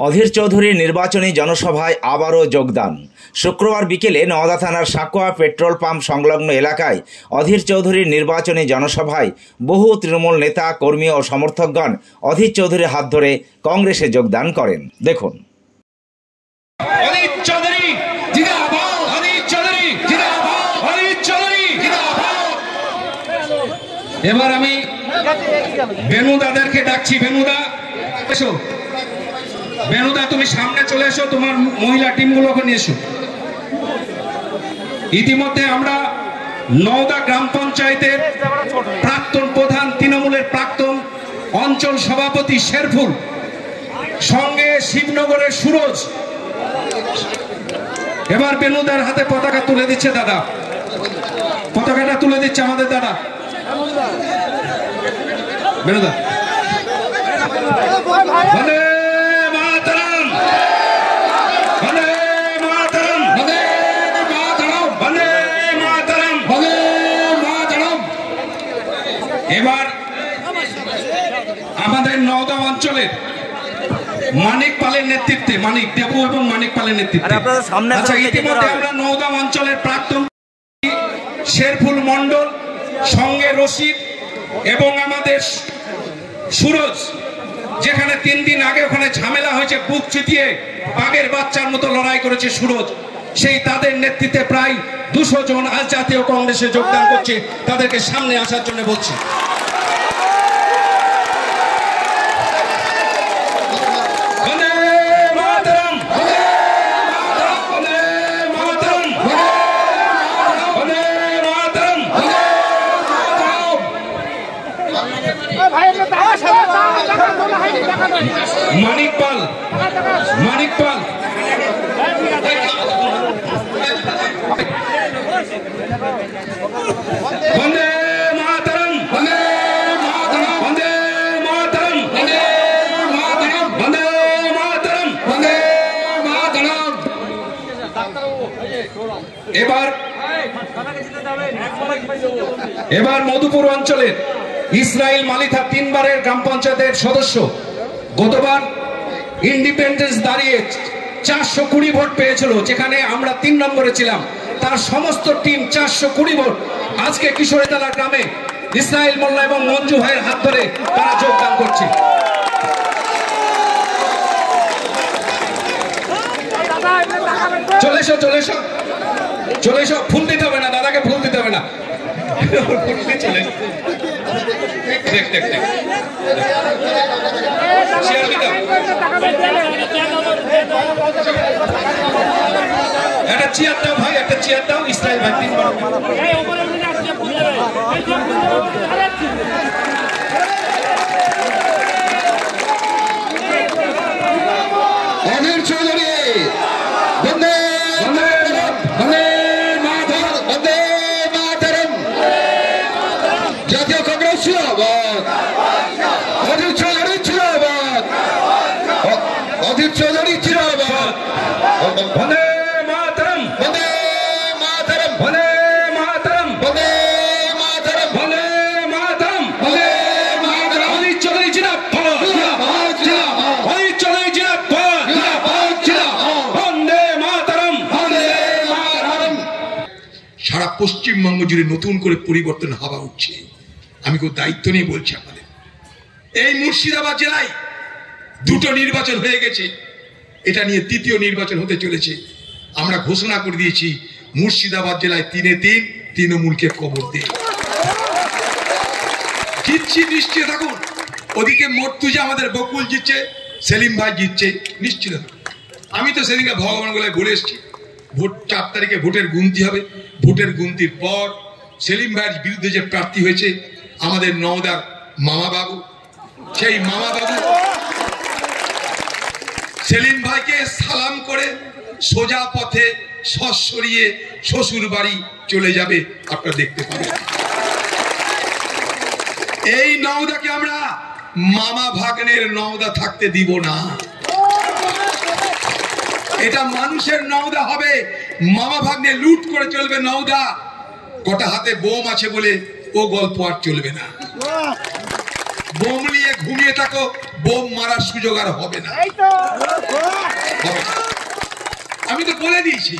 অধীর চৌধুরীর নির্বাচনী জনসভায় আবারও যোগদান। শুক্রবার বিকেলে নওদা থানার সাকুয়া পেট্রোল পাম্প সংলগ্ন এলাকায় অধীর চৌধুরীর নির্বাচনী জনসভায় বহু তৃণমূল নেতা, কর্মী ও সমর্থকগণ অধীর চৌধুরীর হাত ধরে কংগ্রেসে যোগদান করেন। দেখুন। এবার আমি বেনুদাদেরকে ডাকছি। বেনুদা এসো, বেনুদা তুমি সামনে চলে এসো, তোমার মহিলা টিমগুলোকে নিয়ে এসো। ইতিমধ্যে আমরা নওদা গ্রাম পঞ্চায়েতের প্রাক্তন প্রধান, তৃণমূলের প্রাক্তন অঞ্চল সভাপতি শেরফুল, সঙ্গে শিবনগরের সুরজ, এবার বেনুদার হাতে পতাকা তুলে দিচ্ছে। দাদা পতাকাটা তুলে দিচ্ছে আমাদের দাদা বেনুদা। বন্দে মাতরম, বন্দে মাতরম, বন্দে মাতরম, বন্দে মাতরম, বন্দে মাতরম। এবার আমাদের নওদা অঞ্চলের মানিক পালের নেতৃত্বে, মানিক দেবু এবং মানিক পালের নেতৃত্বে, আচ্ছা ইতিমধ্যে আমরা নওদা অঞ্চলের প্রাক্তন শেরফুল মন্ডল, সঙ্গে রশিদ এবং আমাদের সুরজ, যেখানে 3 দিন আগে ওখানে ঝামেলা হয়েছে, বুক চিতিয়ে বাঘের বাচ্চার মতো লড়াই করেছে সুরজ, সেই তাদের নেতৃত্বে প্রায় 200 জন আজ জাতীয় কংগ্রেসে যোগদান করছে। তাদেরকে সামনে আসার জন্য বলছি। মানিক পাল, মানিক পাল, বন্দে মাতরম, বন্দে মাতরম, বন্দে মাতরম, বন্দে মাতরম, বন্দে মাতরম, বন্দে মাতরম। এবার মধুপুর অঞ্চলের ইসরাইল মালিথা 3 বারের গ্রাম পঞ্চায়েতের সদস্য, গতবার ইন্ডিপেন্ডেন্স দাঁড়িয়ে 420 ভোট পেয়েছিল, যেখানে আমরা 3 নম্বরে ছিলাম। তার সমস্ত টিম 420 ভোট আজকে কিশোরীতলা গ্রামে ইসরাইল মোল্লা এবং মঞ্জু ভাইয়ের হাত ধরে তারা যোগদান করছে। চলে এসো, চলে এসো, চলে এসো। ফুল দিতে হবে না দাদাকে, ফুল দিতে হবে না। চলে এসো। দেখ দেখ দেখ, একটা চেয়ার দাও ভাই, একটা চেয়ার দাও। ইসরাইল ভাই 3 বার। অধীর চৌধুরী, বন্দে বন্দে বন্দে মাতরম, বন্দে মাতরম। জাতীয় কংগ্রেস জিন্দাবাদ, অধীর চৌধুরী জিন্দাবাদ, অধীর চৌধুরী জিন্দাবাদ। বন্দে মাতরম, বন্দে মাতরম, বন্দে মাতরম, বন্দে মাতরম, বন্দে মাতরম, বন্দে মাতরম। অধীর চৌধুরী জিন্দাবাদ, জিন্দাবাদ, জিন্দাবাদ। অধীর চৌধুরী জিন্দাবাদ, জিন্দাবাদ, জিন্দাবাদ। বন্দে মাতরম, বন্দে মাতরম। সারা পশ্চিমবঙ্গ জুড়ে নতুন করে পরিবর্তন হাওয়া উঠছে। আমি খুব দায়িত্ব নিয়ে বলছি আপনাদের। এই মুর্শিদাবাদ জেলায় 2টো নির্বাচন হয়ে গেছে, এটা নিয়ে 3য় নির্বাচন হতে চলেছে। আমরা ঘোষণা করে দিয়েছি মুর্শিদাবাদ জেলায় 3-3 তৃণমূলকে কবর দিয়ে জিতছি, নিশ্চিত থাকুন। ওদিকে মর্তুজা আমাদের বকুল জিতছে, সেলিম ভাই জিতছে, নিশ্চিত থাকুন। আমি তো সেদিনকে ভগবান গোলায় বলে এসছি, ভোট 4 তারিখে ভোটের গুনতি হবে। ভোটের গুনতির পর সেলিম ভাইয়ের বিরুদ্ধে যে প্রার্থী হয়েছে আমাদের নওদার মামা বাবু, সেই মামা বাবু সেলিম ভাইকে সালাম করে সোজা পথে সরিয়ে শ্বশুর বাড়ি চলে যাবে, আপনারা দেখতে পাবেন। এই নওদাকে আমরা মামা ভাগ্নের নওদা থাকতে দিব না। এটা মানুষের নওদা হবে, মামা ভাগ্নে লুট করে চলবে নওদা। গোটা হাতে বোম আছে বলে ও গল্প আর চলবে না। বোম নিয়ে ঘুমিয়ে থাকো, বোম মারার সুযোগ আর হবে না। আমি তো বলে দিয়েছি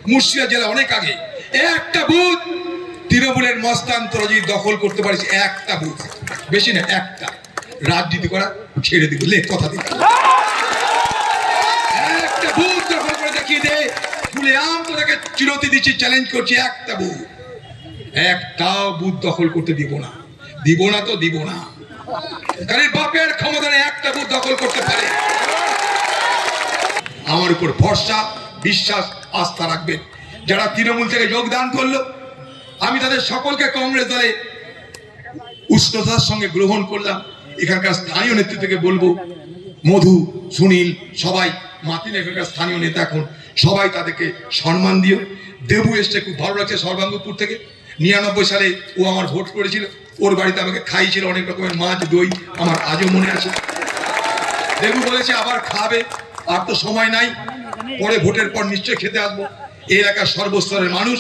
মুর্শিদাবাদ জেলা অনেক আগে, একটা বুথ তৃণমূলের মস্তান্তরা যদি দখল করতে পারিস, একটা বুথ, বেশি না, একটা, রাজনীতি করা ছেড়ে দিব, লে কথা দিই, একটা বুথ দখল করে দেখিয়ে দে, বলে আম তোদেরকে চিরতি দিচ্ছি, চ্যালেঞ্জ করছি, একটা বুথ, একটাও বুথ দখল করতে দিব না, দিব না তো দিব না। কারণ বাপের ক্ষমতা একটা বুথ দখল করতে পারে। আমার উপর ভরসা, বিশ্বাস, আস্থা রাখবেন। যারা তৃণমূল থেকে যোগদান করলো, আমি তাদের সকলকে কংগ্রেস দলে উষ্ণতার সঙ্গে গ্রহণ করলাম। এখানকার স্থানীয় নেতৃত্বকে বলবো, মধু, সুনীল, সবাই, মাতিন এখানকার স্থানীয় নেতা, এখন সবাই তাদেরকে সম্মান দিও। দেবু এসছে, খুব ভালো লাগছে, সর্বাঙ্গপুর থেকে, 99 সালে ও আমার ভোট করেছিল, ওর বাড়িতে আমাকে খাইয়েছিল অনেক রকমের মাছ, দই, আমার আজও মনে আছে। দেবু বলেছে আবার খাবে, আর তো সময় নাই, পরে ভোটের পর নিশ্চয়ই খেতে আসবো। এই এলাকার সর্বস্তরের মানুষ,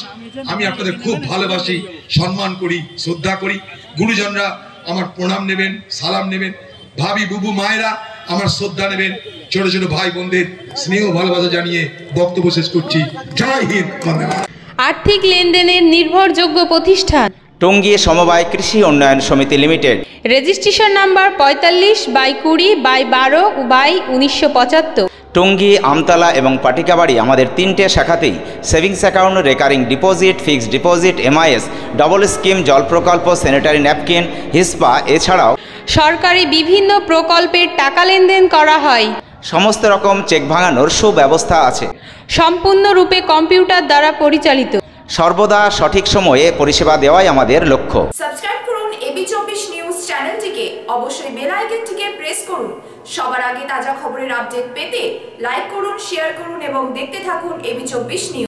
আমি আপনাদের খুব ভালোবাসি, সম্মান করি, শ্রদ্ধা করি। গুরুজনরা আমার প্রণাম নেবেন, সালাম নেবেন, ভাবি, বুবু, মায়েরা আমার শ্রদ্ধা নেবেন। ছোট ছোট ভাই বোনদের স্নেহ ভালোবাসা জানিয়ে বক্তব্য শেষ করছি। জয় হিন্দ, বন্দে মাতরম। আর্থিক লেনদেনের নির্ভরযোগ্য প্রতিষ্ঠান টঙ্গী সমবায় কৃষি উন্নয়ন সমিতি limited. Registration number 45/20/12/1975। Tongi, Amtala এবং পাটিকাবাড়ি আমাদের 3টে শাখাতেই savings account, recurring deposit, fixed deposit, MIS, double scheme, জল প্রকল্প, স্যানিটারি ন্যাপকিন, হিসপা, এছাড়াও সরকারি বিভিন্ন প্রকল্পের টাকা লেনদেন করা হয়। সমস্ত রকম চেক ভাঙানোর সুব্যবস্থা আছে। সম্পূর্ণরূপে কম্পিউটার দ্বারা পরিচালিত। সর্বদা সঠিক সময়ে পরিষেবা দেওয়াই আমাদের লক্ষ্য। সাবস্ক্রাইব করুন AB24 নিউজ চ্যানেলটিকে, অবশ্যই বেল আইকনটিকে প্রেস করুন। সবার আগে তাজা খবরের আপডেট পেতে লাইক করুন, শেয়ার করুন এবং দেখতে থাকুন AB24 নিউজ।